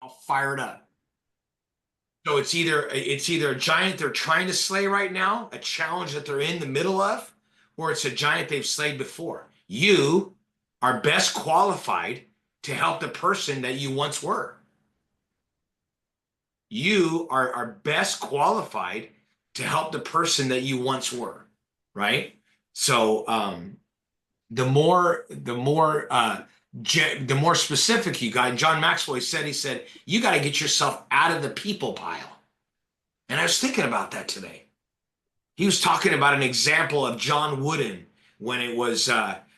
all fired up. So it's either a giant they're trying to slay right now, a challenge that they're in the middle of, or it's a giant they've slayed before. You are best qualified to help the person that you once were. You are best qualified to help the person that you once were, right? So the more specific you got, and John Maxwell he said, you got to get yourself out of the people pile. And I was thinking about that today. He was talking about an example of John Wooden when it was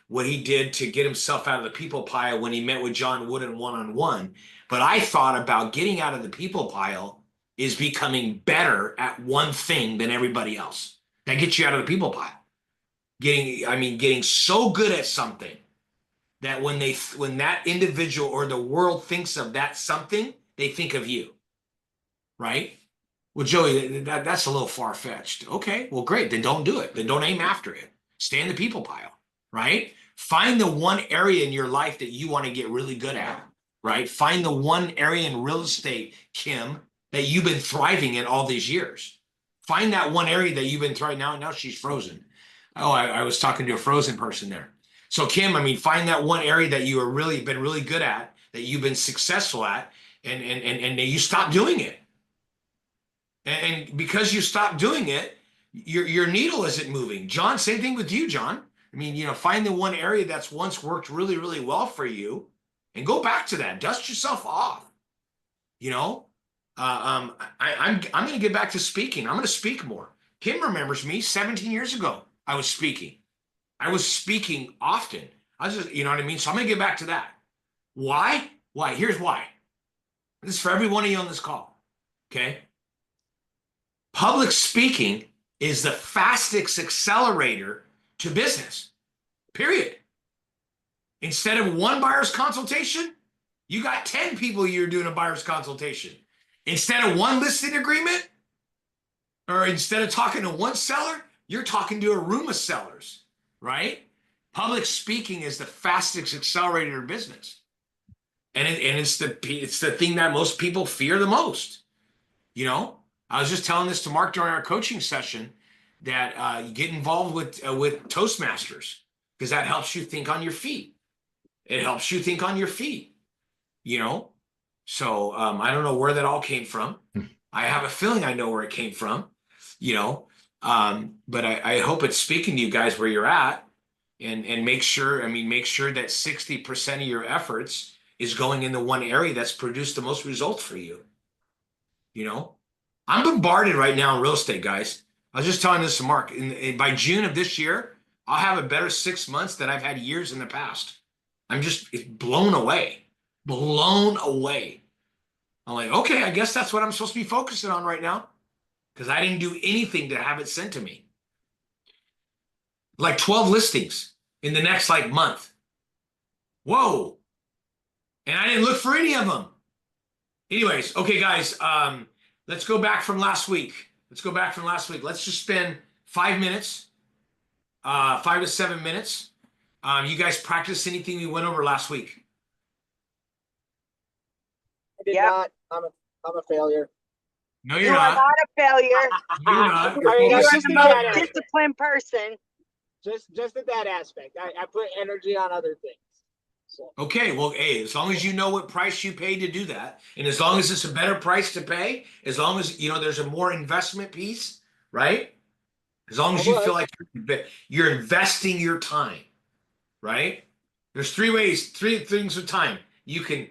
what he did to get himself out of the people pile when he met with John Wooden one-on-one. But I thought about getting out of the people pile is becoming better at one thing than everybody else. That gets you out of the people pile. Getting so good at something that when that individual or the world thinks of that something, they think of you, right? Well, Joey, that's a little far-fetched. Okay, well, great. Then don't do it. Then don't aim after it. Stay in the people pile, right? Find the one area in your life that you want to get really good at, right? Find the one area in real estate, Kim, that you've been thriving in all these years. Find that one area that you've been thriving. Now she's frozen. Oh, I was talking to a frozen person there. So Kim, find that one area that you have been really good at, that you've been successful at, and you stop doing it. And because you stop doing it, your needle isn't moving. John, same thing with you, John. Find the one area that's once worked really, really well for you and go back to that. Dust yourself off. I'm going to get back to speaking. I'm going to speak more. Kim remembers me 17 years ago. I was speaking often. I was just, So I'm going to get back to that. Why? Here's why. This is for every one of you on this call. Okay. Public speaking is the fastest accelerator to business, period. Instead of one buyer's consultation, you got 10 people you're doing a buyer's consultation. Instead of one listing agreement, or instead of talking to one seller, you're talking to a room of sellers, right? Public speaking is the fastest accelerator of business. And it's the thing that most people fear the most. I was just telling this to Mark during our coaching session that you get involved with Toastmasters because that helps you think on your feet. It helps you think on your feet, So I don't know where that all came from. I have a feeling I know where it came from, but I hope it's speaking to you guys where you're at and make sure that 60% of your efforts is going in the one area that's produced the most results for you. I'm bombarded right now in real estate, guys. I was just telling this to Mark. By June of this year, I'll have a better 6 months than I've had years in the past. It's blown away. Blown away. I'm like, okay, I guess that's what I'm supposed to be focusing on right now because I didn't do anything to have it sent to me. Like 12 listings in the next month. Whoa. And I didn't look for any of them. Anyways, okay, guys, let's go back from last week. Let's just spend 5 minutes, 5 to 7 minutes. You guys practice anything we went over last week? I did not. I'm a failure. No, you're You are not. not a failure. You're not. I mean, You are that's the just that most aspect. disciplined person. Just at that aspect. I put energy on other things. So. Okay, well, hey, as long as you know what price you paid to do that, and as long as it's a better price to pay, as long as there's a more investment piece, right? As long as you feel like you're investing your time, right? There's three things with time. You can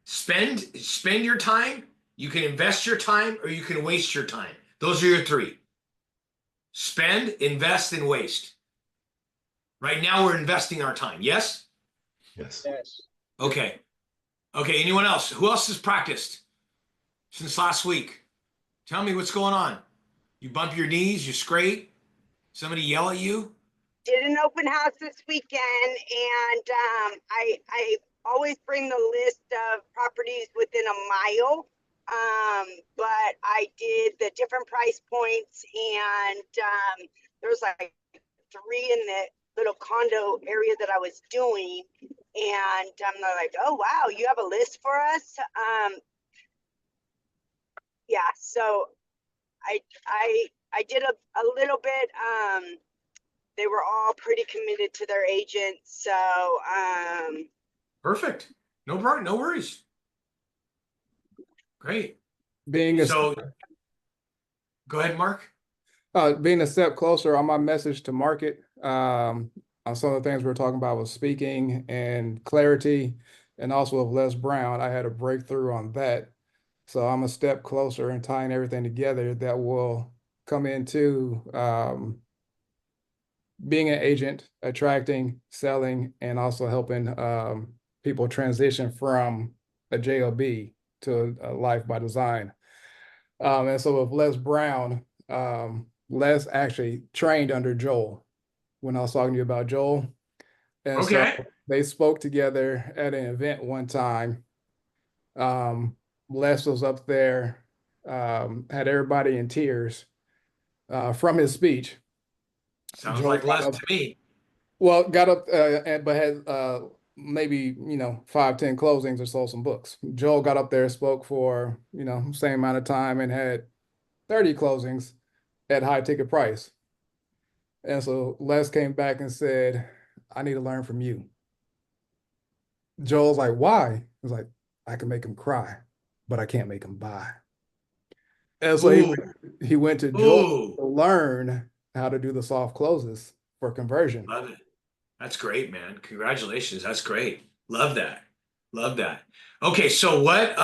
spend your time, you can invest your time, or you can waste your time. Those are your three. Spend, invest, and waste. Right now we're investing our time. Yes? Yes. Okay. Anyone else? Who else has practiced since last week? Tell me what's going on. You bump your knees, you scrape, somebody yell at you? Did an open house this weekend, and I always bring the list of properties within a mile, but I did the different price points, and there was 3 in the little condo area that I was doing, and they're like, "Oh wow, you have a list for us?" Yeah, so I did a little bit. They were all pretty committed to their agents, so Perfect. No worries. Great. Being a So go ahead, Mark. being a step closer on my message to market, on some of the things we were talking about with speaking and clarity, and also with Les Brown, I had a breakthrough on that. So I'm a step closer and tying everything together that will come into being an agent, attracting, selling, and also helping people transition from a job to a life by design. And so with Les Brown, Les actually trained under Joel when I was talking to you about Joel. And so Okay. they spoke together at an event one time. Les was up there, had everybody in tears from his speech. Sounds Joel like got less up, to me. well, got up, but had maybe, 5, 10 closings or sold some books. Joel got up there, spoke for, same amount of time and had 30 closings at high ticket price. And so Les came back and said, I need to learn from you. Joel's like, why? He was like, I can make him cry, but I can't make him buy. And so Ooh, he went to Joel ooh, to learn how to do the soft closes for conversion. love it. That's great, man. Congratulations. That's great. Love that. Love that. Okay, so what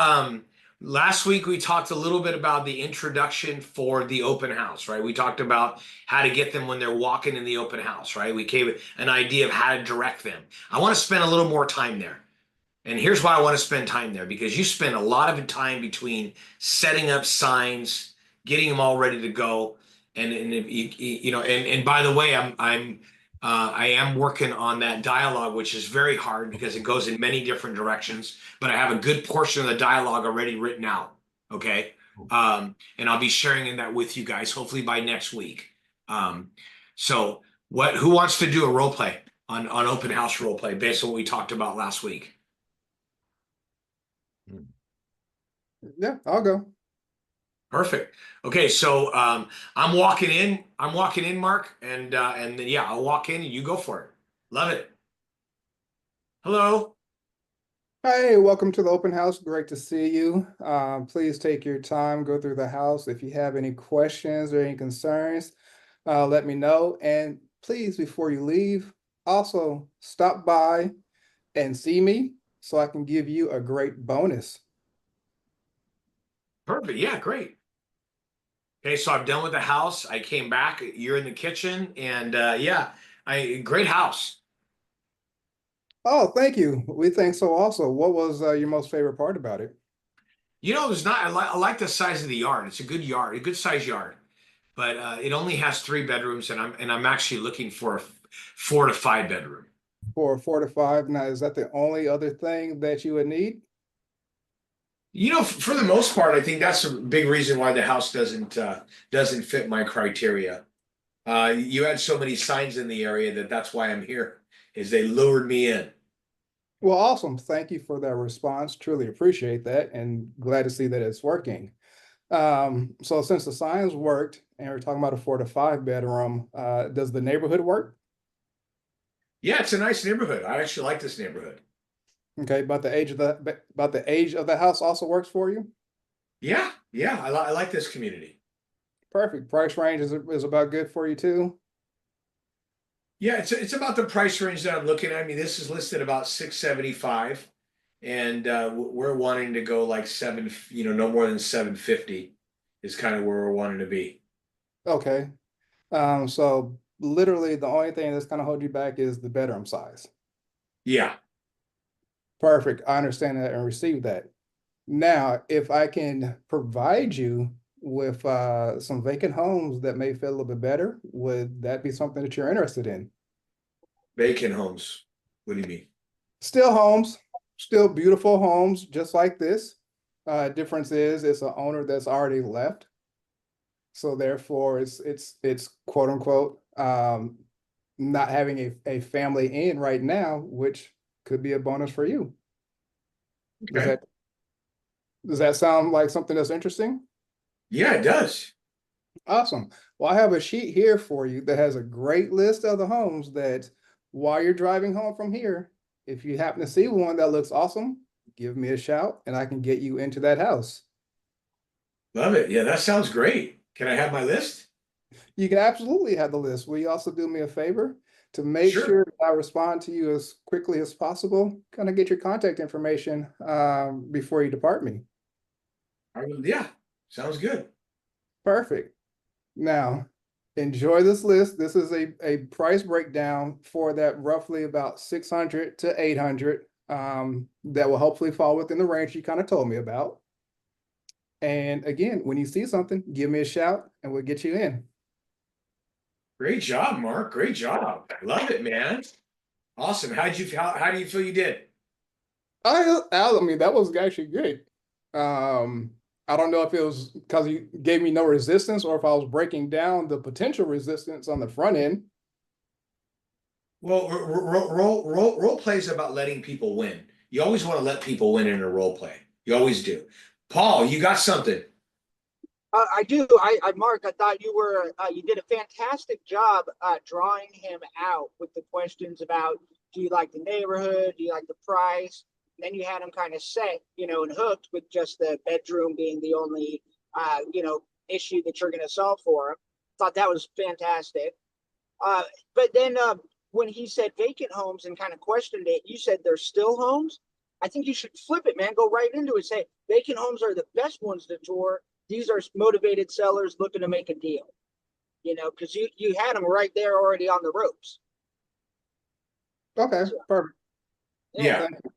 last week we talked a little bit about the introduction for the open house, right? We talked about how to get them when they're walking in the open house, right? We gave an idea of how to direct them. I want to spend a little more time there. And here's why I want to spend time there, because you spend a lot of time between setting up signs, getting them all ready to go, and if and by the way, I am working on that dialogue, which is very hard because it goes in many different directions. But I have a good portion of the dialogue already written out. Okay, and I'll be sharing that with you guys hopefully by next week. So who wants to do a role play on open house role play based on what we talked about last week? Yeah, I'll go. Perfect. Okay, so I'm walking in. I'm walking in, Mark, and then yeah, I'll walk in and you go for it. Love it. Hello. Hey, welcome to the open house. Great to see you. Please take your time, go through the house. If you have any questions or any concerns, let me know. And please, before you leave, also stop by and see me so I can give you a great bonus. Perfect. Yeah, great. Okay, so I'm done with the house. I came back. You're in the kitchen, and yeah, great house. Oh, thank you. We think so also. What was your most favorite part about it? It was not. I like the size of the yard. It's a good yard, a good size yard, but it only has 3 bedrooms, and I'm actually looking for a 4 to 5 bedroom. For 4 to 5. Now, is that the only other thing that you would need? For the most part, I think that's a big reason why the house doesn't fit my criteria. You had so many signs in the area that's why I'm here, is they lured me in. Well, awesome. Thank you for that response. Truly appreciate that and glad to see that it's working. So since the signs worked and we're talking about a 4 to 5 bedroom, does the neighborhood work? Yeah, it's a nice neighborhood. I actually like this neighborhood. Okay, but the age of the house also works for you? Yeah, yeah, I like this community. Perfect. Price range is about good for you too. Yeah, it's about the price range that I'm looking at. I mean, this is listed about 675, and we're wanting to go like seven. No more than 750 is kind of where we're wanting to be. Okay. So literally the only thing that's gonna hold you back is the bedroom size. Yeah. Perfect. I understand that and receive that. Now, if I can provide you with some vacant homes that may fit a little bit better, would that be something that you're interested in? Vacant homes. What do you mean? Still homes, still beautiful homes, just like this. Difference is it's an owner that's already left. So therefore it's quote unquote not having a family in right now, which could be a bonus for you. Does Okay. that sound like something that's interesting? Yeah, it does. Awesome. Well, I have a sheet here for you that has a great list of the homes that while you're driving home from here, if you happen to see one that looks awesome, give me a shout and I can get you into that house. Love it. Yeah, that sounds great. Can I have my list? You can absolutely have the list. Will you also do me a favor to make Sure. sure that I respond to you as quickly as possible? Kind of get your contact information before you depart me. Yeah, sounds good. Perfect. Now, enjoy this list. This is a price breakdown for that roughly about 600 to 800 that will hopefully fall within the range you kind of told me about. And again, when you see something, give me a shout and we'll get you in. Great job, Mark. Great job. Love it, man. Awesome. How do you feel you did? I mean, that was actually good. I don't know if it was because you gave me no resistance or if I was breaking down the potential resistance on the front end. Well, role play is about letting people win. You always want to let people win in a role play. You always do. Paul, you got something. I do. Mark, I thought you did a fantastic job drawing him out with the questions about, do you like the neighborhood? Do you like the price? Then you had him kind of set, and hooked with just the bedroom being the only, issue that you're going to solve for him. Thought that was fantastic. But then when he said vacant homes and kind of questioned it, you said they're still homes. I think you should flip it, man. Go right into it. Say vacant homes are the best ones to tour. These are motivated sellers looking to make a deal. Because you had them right there already on the ropes. Okay, So, perfect. Yeah, Thank you.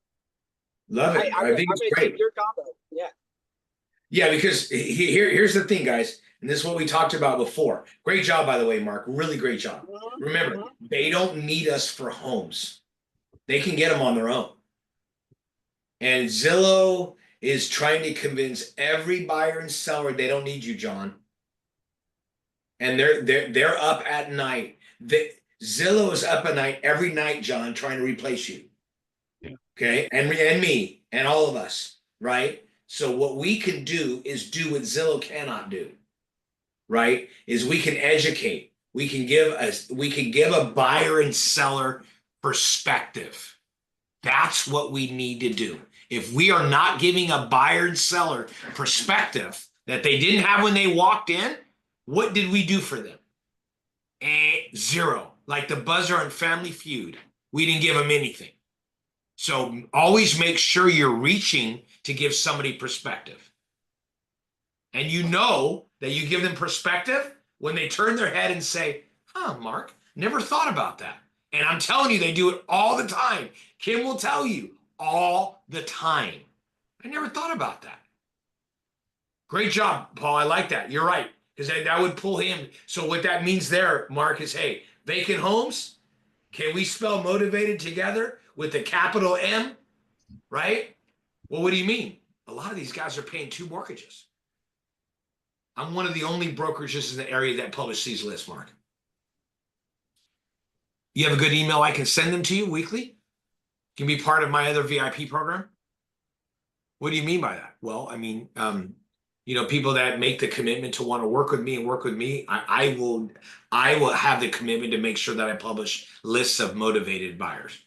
love it. I'm I think gonna it's take great. your combo. Yeah. Yeah, because here's the thing, guys, and this is what we talked about before. Great job, by the way, Mark. Really great job. Mm-hmm. Remember, Mm-hmm. they don't need us for homes. They can get them on their own. And Zillow is trying to convince every buyer and seller they don't need you, John. And they're up at night. Zillow is up at night every night, John, trying to replace you. Yeah. Okay, and me and all of us, right? So what we can do is do what Zillow cannot do, right? Is we can educate. We can give a buyer and seller perspective. That's what we need to do. If we are not giving a buyer and seller perspective that they didn't have when they walked in, what did we do for them? Zero. Like the buzzer on Family Feud. We didn't give them anything. So always make sure you're reaching to give somebody perspective. And you know that you give them perspective when they turn their head and say, huh, Mark, never thought about that. And I'm telling you, they do it all the time. Kim will tell you all the time. I never thought about that. Great job, Paul. I like that. You're right. Because that would pull him. So what that means there, Mark, is, hey, vacant homes, can we spell motivated together with the capital M, right? Well, what do you mean? A lot of these guys are paying 2 mortgages. I'm one of the only brokerages in the area that publish these lists, Mark. You have a good email I can send them to you weekly? Can be part of my other VIP program? What do you mean by that? Well, I mean, people that make the commitment to want to work with me, I will have the commitment to make sure that I publish lists of motivated buyers.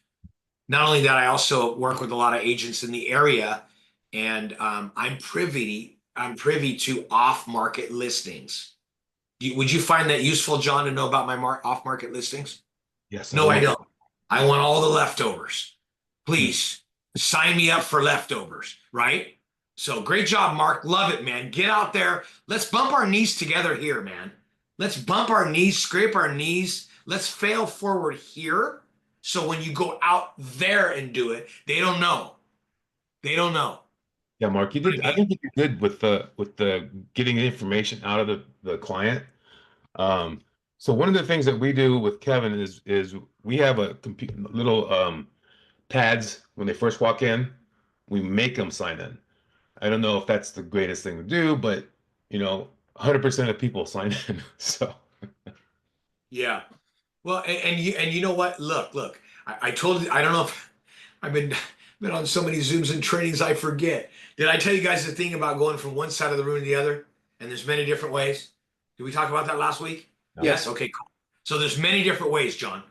Not only that, I also work with a lot of agents in the area, and I'm privy to off-market listings. Would you find that useful, John, to know about my off-market listings? Yes. No, I don't. I want all the leftovers. Please sign me up for leftovers, right? So great job, Mark. Love it, man. Get out there. Let's bump our knees together here, man. Let's bump our knees, scrape our knees. Let's fail forward here. So when you go out there and do it, they don't know. They don't know. Yeah, Mark, you did. I think you did with the getting the information out of the client. So one of the things that we do with Kevin is we have a little pads when they first walk in. We make them sign in. I don't know if that's the greatest thing to do, but 100% of people sign in. So Yeah. Well, and you know what? Look. I told you. I don't know if I've been on so many Zooms and trainings, I forget. Did I tell you guys the thing about going from one side of the room to the other? And there's many different ways. Did we talk about that last week? No. Yes. Okay, cool. So there's many different ways, John.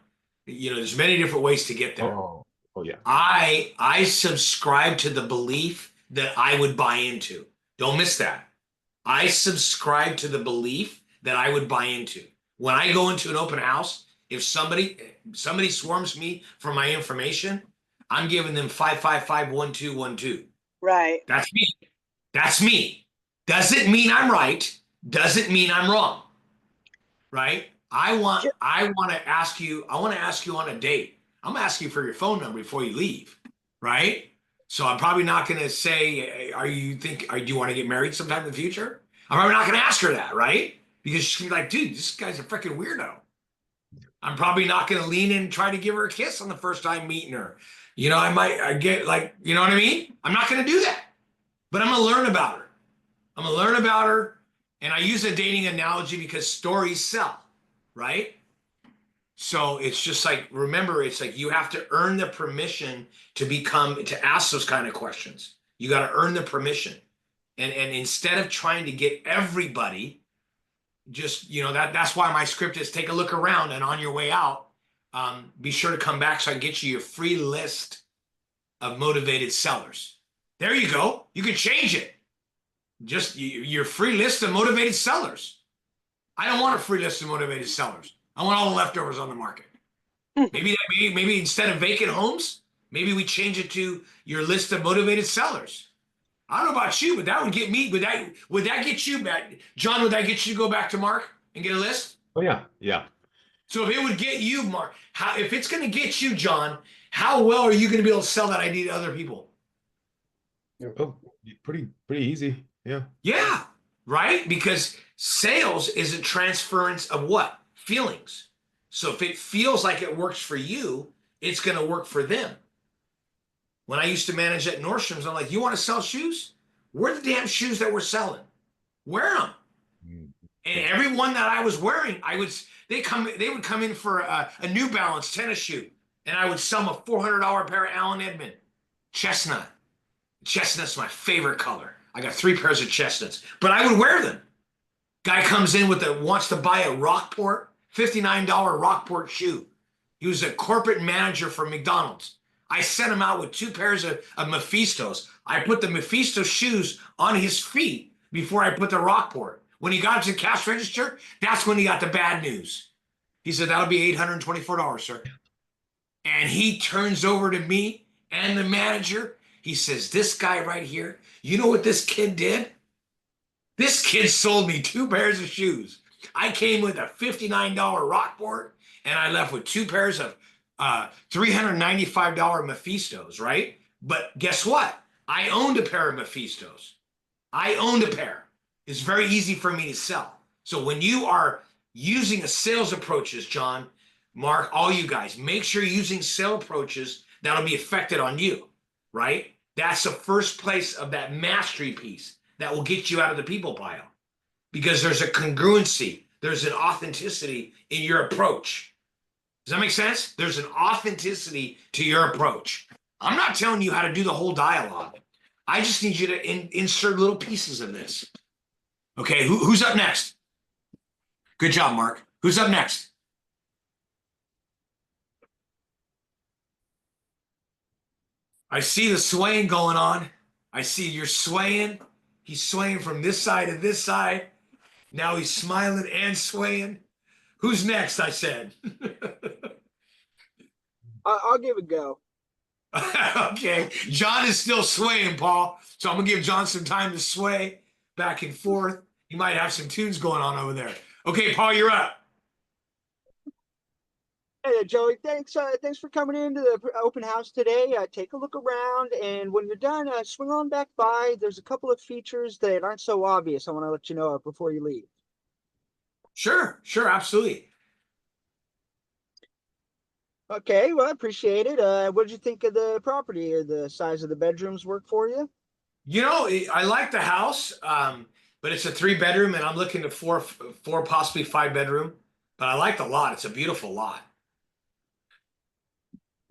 You know, there's many different ways to get there. Oh, oh yeah. I subscribe to the belief that I would buy into. Don't miss that. I subscribe to the belief that I would buy into. When I go into an open house, if somebody swarms me for my information, I'm giving them 5551212. Right. That's me. That's me. Doesn't mean I'm right. Doesn't mean I'm wrong. Right? I want to ask you on a date. I'm gonna ask you for your phone number before you leave. Right? So I'm probably not gonna say, do you want to get married sometime in the future? I'm probably not gonna ask her that, right? Because she's gonna be like, dude, this guy's a freaking weirdo. I'm probably not gonna lean in and try to give her a kiss on the first time meeting her. You know, I get like, you know what I mean? I'm not gonna do that. But I'm gonna learn about her. I'm gonna learn about her. And I use a dating analogy because stories sell, right? So it's just like, remember, it's like you have to earn the permission to ask those kind of questions. You got to earn the permission. And instead of trying to get everybody, just, you know, that's why my script is take a look around, and on your way out, be sure to come back so I can get you your free list of motivated sellers. There you go. You can change it. Just your free list of motivated sellers. I don't want a free list of motivated sellers. I want all the leftovers on the market. Maybe instead of vacant homes, maybe we change it to your list of motivated sellers. I don't know about you, but that would get me. Would that get you back, John? Would that get you to go back to Mark and get a list? Oh yeah, yeah. So if it would get you, Mark, if it's going to get you, John, how well are you going to be able to sell that idea to other people? Oh, pretty easy. Yeah. Yeah, right? Because sales is a transference of what? Feelings. So if it feels like it works for you, it's going to work for them. When I used to manage at Nordstrom's, I'm like, you want to sell shoes? Wear the damn shoes that we're selling. Wear them. And every one that I was wearing, they would come in for a New Balance tennis shoe, and I would sell them a $400 pair of Allen Edmond chestnut. Chestnut's my favorite color. I got 3 pairs of chestnuts, but I would wear them. Guy comes in wants to buy a Rockport, $59 Rockport shoe. He was a corporate manager for McDonald's. I sent him out with 2 pairs of Mephistos. I put the Mephisto shoes on his feet before I put the Rockport. When he got to the cash register, that's when he got the bad news. He said, that'll be $824, sir. And he turns over to me and the manager. He says, this guy right here, you know what this kid did? This kid sold me 2 pairs of shoes. I came with a $59 Rockport, and I left with 2 pairs of $395 Mephistos, right? But guess what? I owned a pair of Mephistos. I owned a pair. It's very easy for me to sell. So when you are using a sales approaches, John, Mark, all you guys, make sure you're using sales approaches that'll be affected on you, right? That's the first place of that mastery piece that will get you out of the people pile, because there's a congruency, there's an authenticity in your approach. Does that make sense? There's an authenticity to your approach. I'm not telling you how to do the whole dialogue. I just need you to insert little pieces of this. Okay, who's up next? Good job, Mark. Who's up next? I see the swaying going on. I see you're swaying. He's swaying from this side to this side. Now he's smiling and swaying. Who's next? I said. I'll give it a go. Okay. John is still swaying, Paul. So I'm going to give John some time to sway back and forth. He might have some tunes going on over there. Okay, Paul, you're up. Hey, Joey, thanks for coming into the open house today. Take a look around, and when you're done, swing on back by. There's a couple of features that aren't so obvious I want to let you know of before you leave. Sure, absolutely. Okay, well, I appreciate it. What did you think of the property? Or the size of the bedrooms work for you? You know, I like the house, but it's a 3-bedroom, and I'm looking at four, possibly 5-bedroom. But I like the lot. It's a beautiful lot.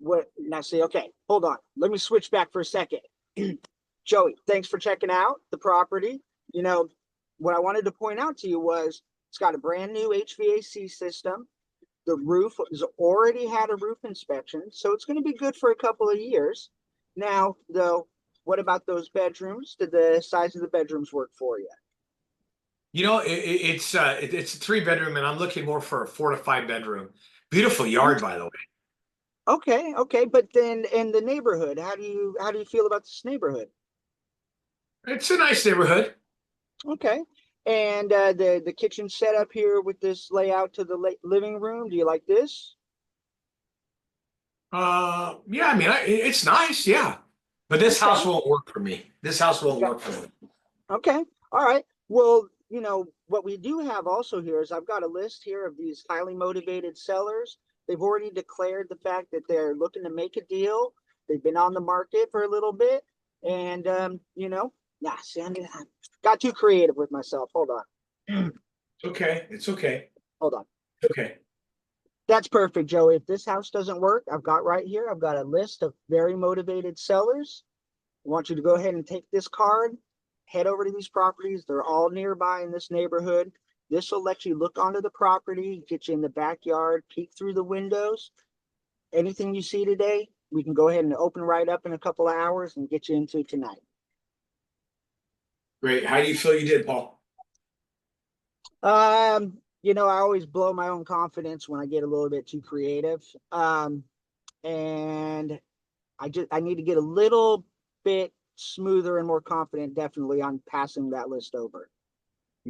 what now see, okay, hold on. Let me switch back for a second. Joey, thanks for checking out the property. You know, what I wanted to point out to you was it's got a brand new HVAC system. The roof has already had a roof inspection, so it's going to be good for a couple of years. Now, though, what about those bedrooms? Did the size of the bedrooms work for you? You know, it's a 3 bedroom, and I'm looking more for a 4 to 5 bedroom. Beautiful yard, by the way. Okay, okay, but then in the neighborhood, how do you feel about this neighborhood? It's a nice neighborhood. Okay, and the kitchen setup here with this layout to the living room. Do you like this? Yeah, I mean, it's nice, yeah. But this Okay. house won't work for me. This house won't Okay. work for me. Okay, all right. Well, you know what we do have also here is I've got a list here of these highly motivated sellers. They've already declared the fact that they're looking to make a deal. They've been on the market for a little bit, and you know, yeah. See, I got too creative with myself. Hold on, Okay, it's okay. hold on. Okay. That's perfect, Joey. If this house doesn't work, I've got right here. I've got a list of very motivated sellers. I want you to go ahead and take this card, head over to these properties. They're all nearby in this neighborhood. This will let you look onto the property, get you in the backyard, peek through the windows. Anything you see today, we can go ahead and open right up in a couple of hours and get you into tonight. Great. How do you feel you did, Paul? You know, I always blow my own confidence when I get a little bit too creative. And I need to get a little bit smoother and more confident, definitely, on passing that list over.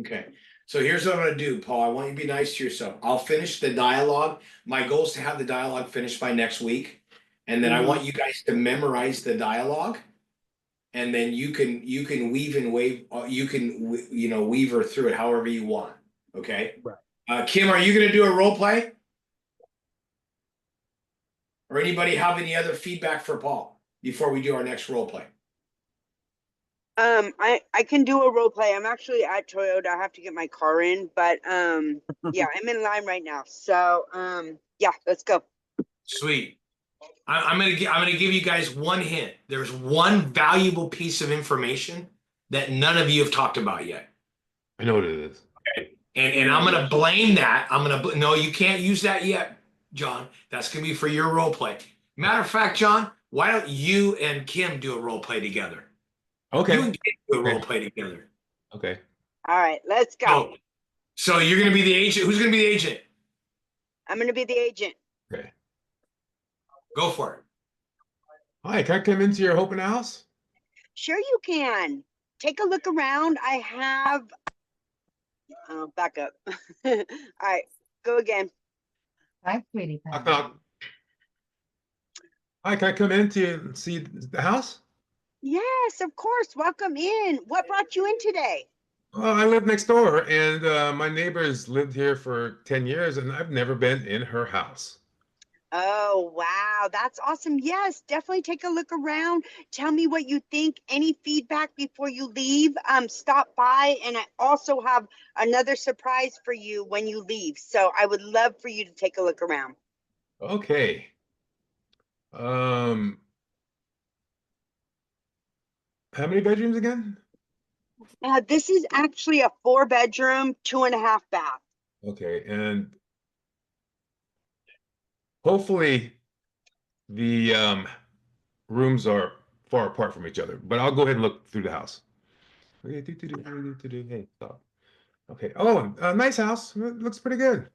Okay. So here's what I'm going to do, Paul. I want you to be nice to yourself. I'll finish the dialogue. My goal is to have the dialogue finished by next week. And then I want you guys to memorize the dialogue. And then you can weave and wave. You can, you know, weave her through it however you want. Okay. Right. Kim, are you going to do a role play? Or anybody have any other feedback for Paul before we do our next role play? I can do a role play. I'm actually at Toyota. I have to get my car in, but yeah, I'm in line right now. So yeah, let's go. Sweet. I'm gonna give you guys one hint. There's one valuable piece of information that none of you have talked about yet. I know what it is. Okay. And I'm gonna blame that. No, you can't use that yet, John. That's gonna be for your role play. Matter of fact, John, why don't you and Kim do a role play together? Okay. You and Kim do a role play together. Okay. All right, let's go. So you're gonna be the agent. Who's gonna be the agent? I'm gonna be the agent. Okay. Go for it. Hi, can I come into your open house? Sure you can. Take a look around. I have back up. All right, go again. Hi, sweetie Knock, pie. knock. Hi, can I come in to see the house? Yes, of course. Welcome in. What brought you in today? Well, I live next door, and my neighbor's lived here for 10 years, and I've never been in her house. Oh, wow. That's awesome. Yes, definitely take a look around. Tell me what you think. Any feedback before you leave, stop by. And I also have another surprise for you when you leave. So I would love for you to take a look around. Okay. How many bedrooms again? This is actually a 4-bedroom, 2.5 bath. Okay, and hopefully the rooms are far apart from each other, but I'll go ahead and look through the house. Hey, stop. Okay. Oh, nice house. It looks pretty good.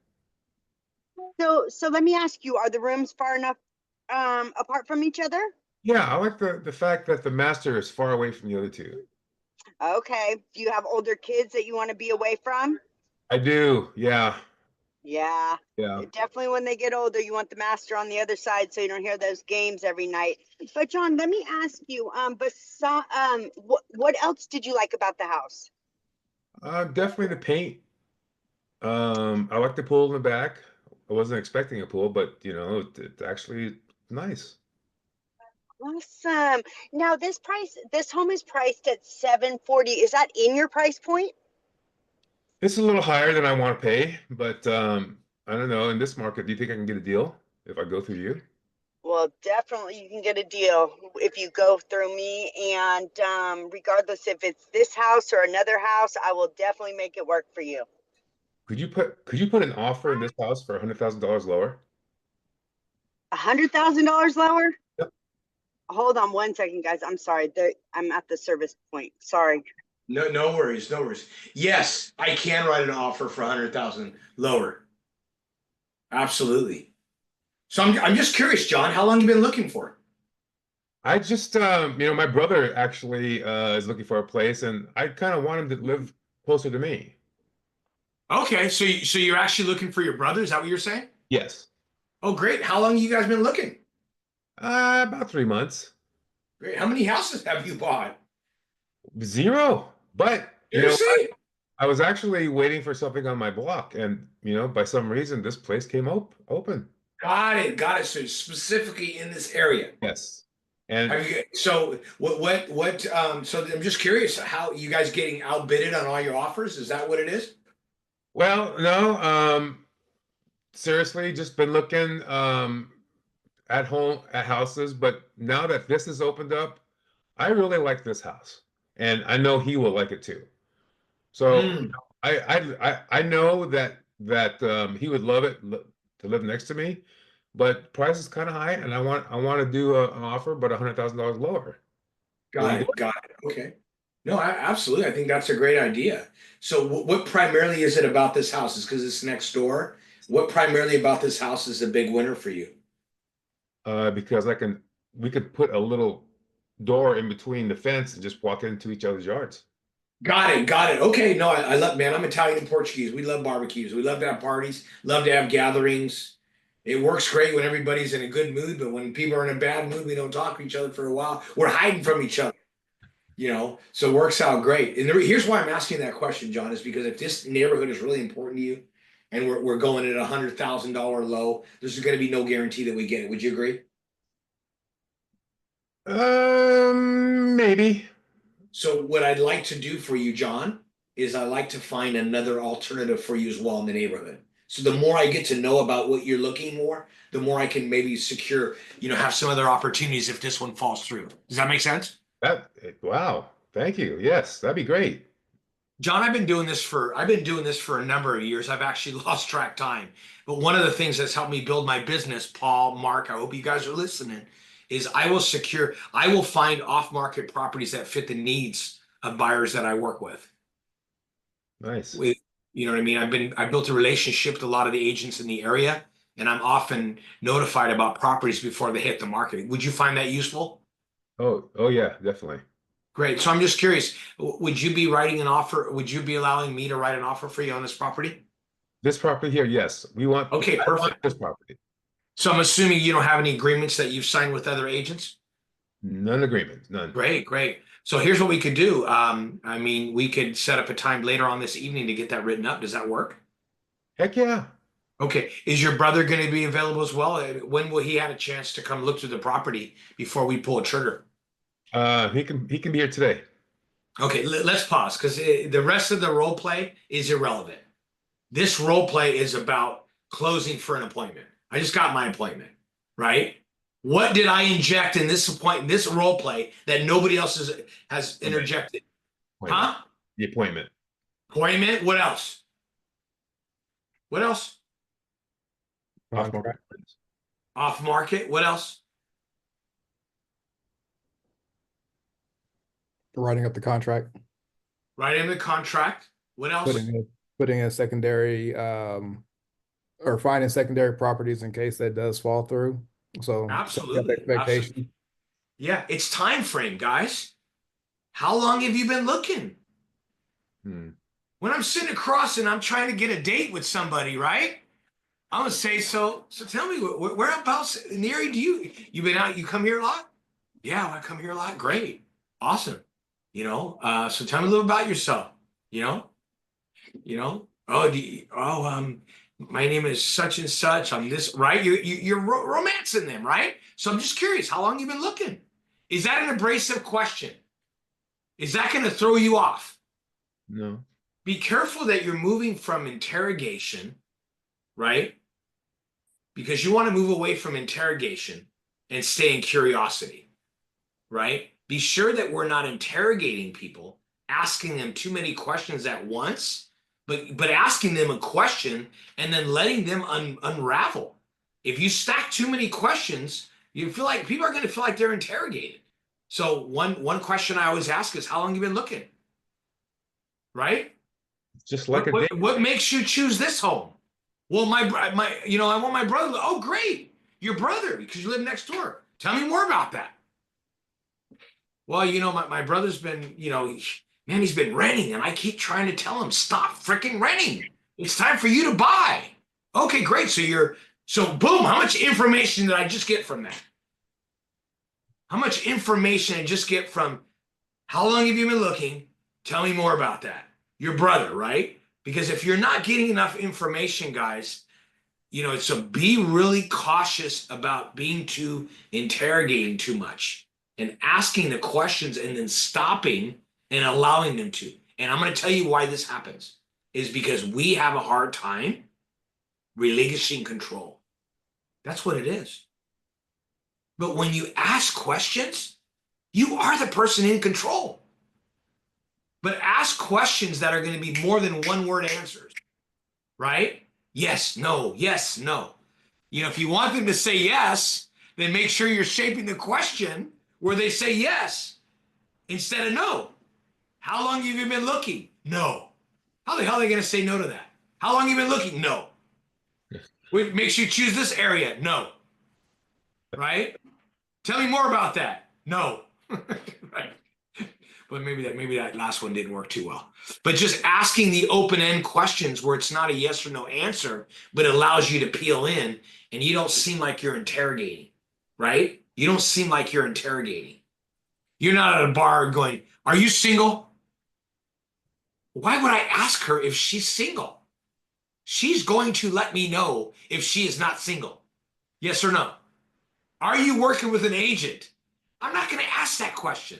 So let me ask you, are the rooms far enough apart from each other? Yeah, I like the fact that the master is far away from the other two. Okay. Do you have older kids that you want to be away from? I do. Yeah. Yeah. Yeah. Definitely when they get older, you want the master on the other side so you don't hear those games every night. But John, let me ask you, what else did you like about the house? Definitely the paint. I like the pool in the back. I wasn't expecting a pool, but you know, it's actually nice. Awesome. Now this home is priced at $740. Is that in your price point? It's a little higher than I want to pay, but I don't know. In this market, do you think I can get a deal if I go through you? Well, definitely you can get a deal if you go through me. And regardless if it's this house or another house, I will definitely make it work for you. Could you put an offer in this house for $100,000 lower? $100,000 lower? Yep. Hold on one second, guys. I'm sorry. I'm at the service point. Sorry. No worries, no worries. Yes, I can write an offer for 100,000 lower. Absolutely. So I'm just curious, John, how long you been looking for? I just my brother actually is looking for a place, and I kind of want him to live closer to me. Okay, so you're actually looking for your brother? Is that what you're saying? Yes. Oh, great. How long you guys been looking? About 3 months. Great. How many houses have you bought? Zero. But Seriously? I was actually waiting for something on my block, and by some reason this place came open. Got it. Got it. So specifically in this area. Yes. And Have you, so so I'm just curious, how you guys getting outbidded on all your offers? Is that what it is? well, no, seriously, just been looking at home at houses, but now that this has opened up, I really like this house, and I know he will like it too. So Mm, I know that he would love it to live next to me, but price is kind of high, and I want to do an offer, but $100,000 lower. Will you got do it. Got it. Okay. No, absolutely. I think that's a great idea. So what primarily is it about this house? Is because it's next door? What primarily about this house is a big winner for you? Because we could put a little door in between the fence and just walk into each other's yards. Got it. Got it. Okay. No, I love, man, I'm Italian and Portuguese. We love barbecues. We love to have parties, love to have gatherings. It works great when everybody's in a good mood, but when people are in a bad mood, we don't talk to each other for a while. We're hiding from each other, so it works out great. And here's why I'm asking that question, John, is because if this neighborhood is really important to you and we're going at $100,000 low, there's going to be no guarantee that we get it. Would you agree? Maybe. So what I'd like to do for you, John, is I like to find another alternative for you as well in the neighborhood. So the more I get to know about what you're looking for, the more I can maybe secure, have some other opportunities if this one falls through. Does that make sense? Wow. Thank you. Yes, that'd be great. John, I've been doing this for a number of years. I've actually lost track time. But one of the things that's helped me build my business, Paul, Mark, I hope you guys are listening, is I will find off-market properties that fit the needs of buyers that I work with. Nice. You know what I mean? I've built a relationship with a lot of the agents in the area, and I'm often notified about properties before they hit the market. Would you find that useful? Oh yeah, definitely. Great. So I'm just curious, would you be writing an offer? Would you be allowing me to write an offer for you on this property? This property here, yes. Okay, I want perfect. this property. So I'm assuming you don't have any agreements that you've signed with other agents? None agreements, none. Great, great. So here's what we could do. We could set up a time later on this evening to get that written up. Does that work? Heck yeah. Okay. Is your brother going to be available as well? When will he have a chance to come look through the property before we pull a trigger? He can be here today. Okay, let's pause because the rest of the role play is irrelevant. This role play is about closing for an appointment. I just got my appointment, right? What did I inject in this role play that nobody else has interjected? Appointment. Huh? The appointment. Appointment? What else? What else? Off market. Off market? What else? Writing up the contract, Right in the contract. What else? putting in secondary, or finding secondary properties in case that does fall through. So setting up Absolutely. expectation. Yeah, it's time frame, guys. How long have you been looking? Hmm. When I'm sitting across and I'm trying to get a date with somebody, right? I'm gonna say, so tell me, whereabouts in the area you been out? You come here a lot? Yeah, I come here a lot. Great, awesome. So tell me a little about yourself. My name is such and such. I'm this, right? You're romancing them, right? So I'm just curious, how long you been looking? Is that an abrasive question? Is that going to throw you off? No. Be careful that you're moving from interrogation, right? Because you want to move away from interrogation and stay in curiosity, right? Be sure that we're not interrogating people, asking them too many questions at once, but asking them a question and then letting them unravel. If you stack too many questions, you feel like people are going to feel like they're interrogated. So one question I always ask is, how long have you been looking? Right? Just like a date. What makes you choose this home? Well, my I want my brother. Oh, great, your brother, because you live next door. Tell me more about that. Well, my brother's been, man, he's been renting, and I keep trying to tell him, stop freaking renting. It's time for you to buy. Okay, great. So boom, how much information did I just get from that? How much information did I just get from how long have you been looking? Tell me more about that. Your brother, right? Because if you're not getting enough information, guys, so be really cautious about interrogating too much and asking the questions and then stopping and allowing them to. And I'm going to tell you why this happens is because we have a hard time relinquishing control. That's what it is. But when you ask questions, you are the person in control. But ask questions that are going to be more than one word answers, right? Yes, no, yes, no. If you want them to say yes, then make sure you're shaping the question where they say yes instead of no. How long have you been looking? No. How the hell are they going to say no to that? How long have you been looking? No. What makes you choose this area? No. Right? Tell me more about that. No. Right. But maybe that last one didn't work too well. But just asking the open-end questions where it's not a yes or no answer, but it allows you to peel in and you don't seem like you're interrogating, right? You don't seem like you're interrogating. You're not at a bar going, are you single? Why would I ask her if she's single? She's going to let me know if she is not single. Yes or no? Are you working with an agent? I'm not going to ask that question.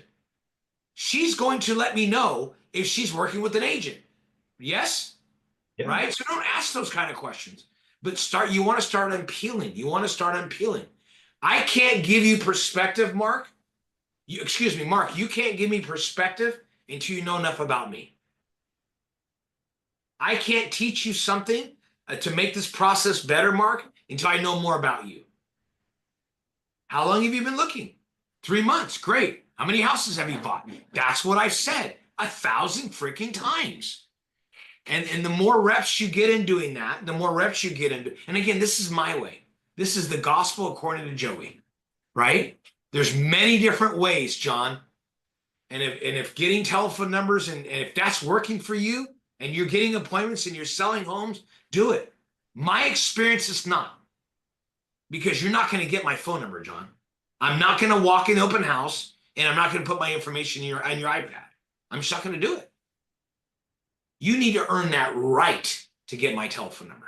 She's going to let me know if she's working with an agent. Yes? Yeah. Right? So don't ask those kind of questions. But you want to start unpeeling. You want to start unpeeling. I can't give you perspective, Mark. Mark, you can't give me perspective until you know enough about me. I can't teach you something to make this process better, Mark, until I know more about you. How long have you been looking? 3 months. Great. How many houses have you bought? That's what I've said 1,000 freaking times. And the more reps you get in doing that, the more reps you get into. And again, this is my way. This is the gospel according to Joey, right? There's many different ways, John. And if getting telephone numbers and if that's working for you and you're getting appointments and you're selling homes, do it. My experience is not. Because you're not going to get my phone number, John. I'm not going to walk in open house and I'm not going to put my information on your iPad. I'm just not going to do it. You need to earn that right to get my telephone number.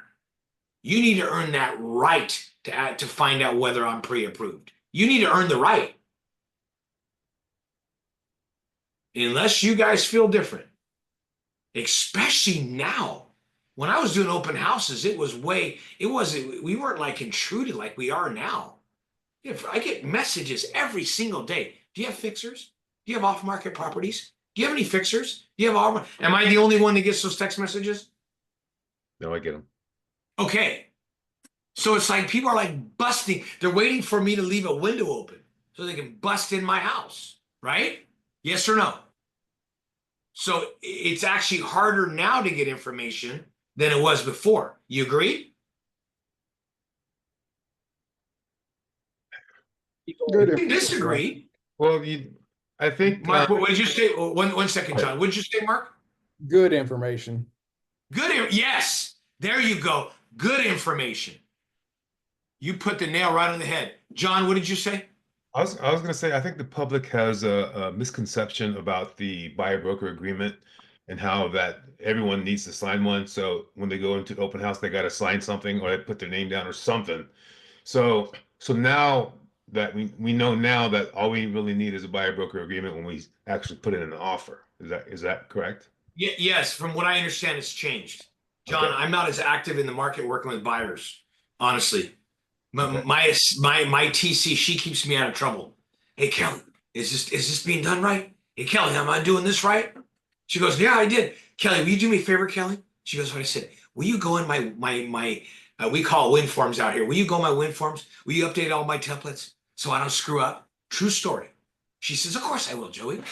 You need to earn that right to find out whether I'm pre-approved. You need to earn the right. Unless you guys feel different, especially now. When I was doing open houses, we weren't like intruded like we are now. I get messages every single day. Do you have fixers? Do you have off-market properties? Do you have any fixers? Do you have Am I the only one that gets those text messages? No, I get them. Okay. So it's like people are like busting. They're waiting for me to leave a window open so they can bust in my house, right? Yes or no? So it's actually harder now to get information than it was before. You agree? Good. You can disagree. Well, I think Mark, what did you say? One second, John. What did you say, Mark? Good information. Yes, there you go. Good information. You put the nail right on the head. John, what did you say? I was going to say, I think the public has a misconception about the buyer-broker agreement and how that everyone needs to sign one. So when they go into the open house, they got to sign something or they put their name down or something. So now that we know now that all we really need is a buyer-broker agreement when we actually put in an offer. Is that correct? Yes, from what I understand, it's changed. John, Okay. I'm not as active in the market working with buyers, honestly. My TC, she keeps me out of trouble. Hey Kelly, is this being done right? Hey Kelly, am I doing this right? She goes, yeah, I did. Kelly, will you do me a favor, Kelly? She goes, what? I said, will you go in my we call it win forms out here. Will you go in my win forms? Will you update all my templates so I don't screw up? True story. She says, of course I will, Joey.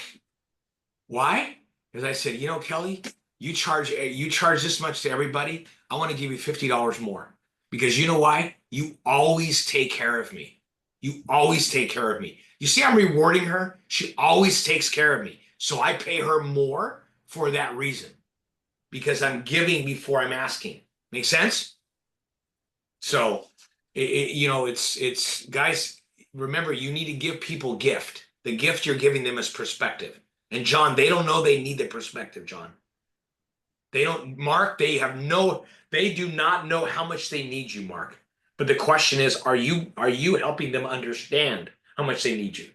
Why? Because I said, Kelly, you charge this much to everybody. I want to give you $50 more. Because you know why? You always take care of me. You always take care of me. You see, I'm rewarding her. She always takes care of me. So I pay her more for that reason. Because I'm giving before I'm asking. Make sense? So, it's guys, remember, you need to give people gift. The gift you're giving them is perspective. And John, they don't know they need the perspective, John. They don't, Mark, they do not know how much they need you, Mark. But the question is, are you helping them understand how much they need you?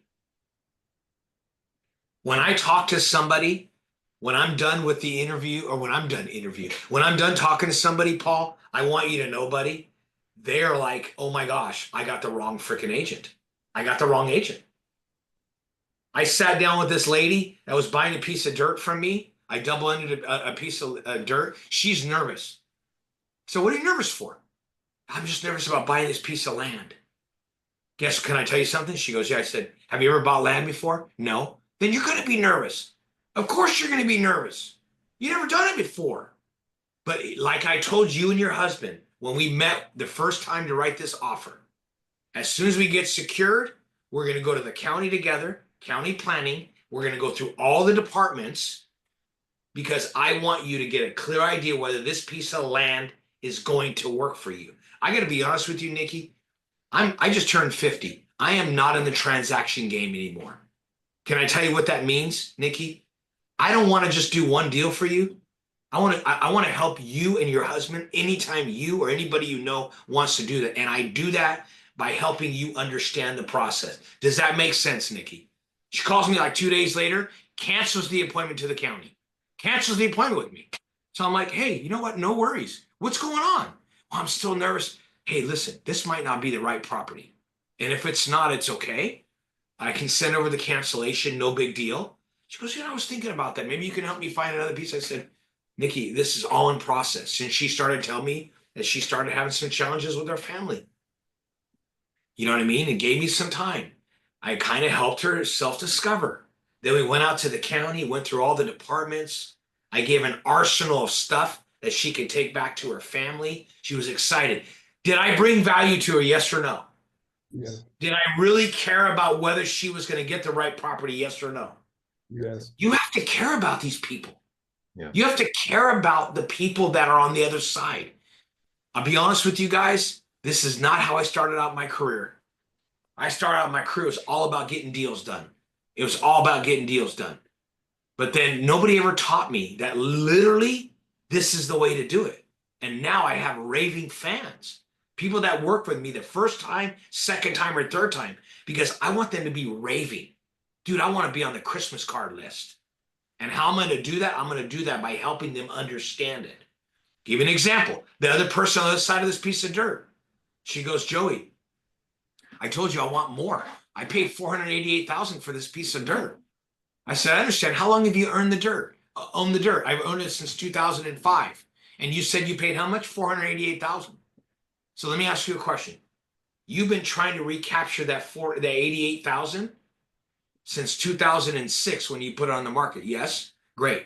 When I talk to somebody, when I'm done with the interview, or when I'm done talking to somebody, Paul, I want you to know, buddy, they're like, oh my gosh, I got the wrong freaking agent. I got the wrong agent. I sat down with this lady that was buying a piece of dirt from me. I double-ended a piece of dirt. She's nervous. So what are you nervous for? I'm just nervous about buying this piece of land. Can I tell you something? She goes, yeah. I said, have you ever bought land before? No. Then you're going to be nervous. Of course you're going to be nervous. You never done it before. But like I told you and your husband, when we met the first time to write this offer, as soon as we get secured, we're going to go to the county together, county planning. We're going to go through all the departments because I want you to get a clear idea whether this piece of land is going to work for you. I got to be honest with you, Nikki. I just turned 50. I am not in the transaction game anymore. Can I tell you what that means, Nikki? I don't want to just do one deal for you. I want to help you and your husband anytime you or anybody you know wants to do that. And I do that by helping you understand the process. Does that make sense, Nikki? She calls me like 2 days later, cancels the appointment to the county, cancels the appointment with me. So I'm like, hey, you know what? No worries. What's going on? Well, I'm still nervous. Hey, listen, this might not be the right property. And if it's not, it's okay. I can send over the cancellation, no big deal. She goes, I was thinking about that. Maybe you can help me find another piece. I said, Nikki, this is all in process. Since she started telling me that she started having some challenges with her family. You know what I mean? It gave me some time. I kind of helped her self-discover. Then we went out to the county, went through all the departments. I gave an arsenal of stuff that she could take back to her family. She was excited. Did I bring value to her? Yes or no? Yes. Did I really care about whether she was going to get the right property? Yes or no? Yes. You have to care about these people. Yeah. You have to care about the people that are on the other side. I'll be honest with you guys. This is not how I started out my career. I started out my career, it was all about getting deals done. It was all about getting deals done. But then nobody ever taught me that literally this is the way to do it. And now I have raving fans. People that work with me the first time, second time, or third time, because I want them to be raving. Dude, I want to be on the Christmas card list. And how I'm going to do that? I'm going to do that by helping them understand it. Give an example. The other person on the other side of this piece of dirt, she goes, Joey, I told you I want more. I paid $488,000 for this piece of dirt. I said, I understand. How long have you earned the dirt? Owned the dirt? I've owned it since 2005. And you said you paid how much? $488,000. So let me ask you a question. You've been trying to recapture that $88,000 since 2006 when you put it on the market. Yes? Great.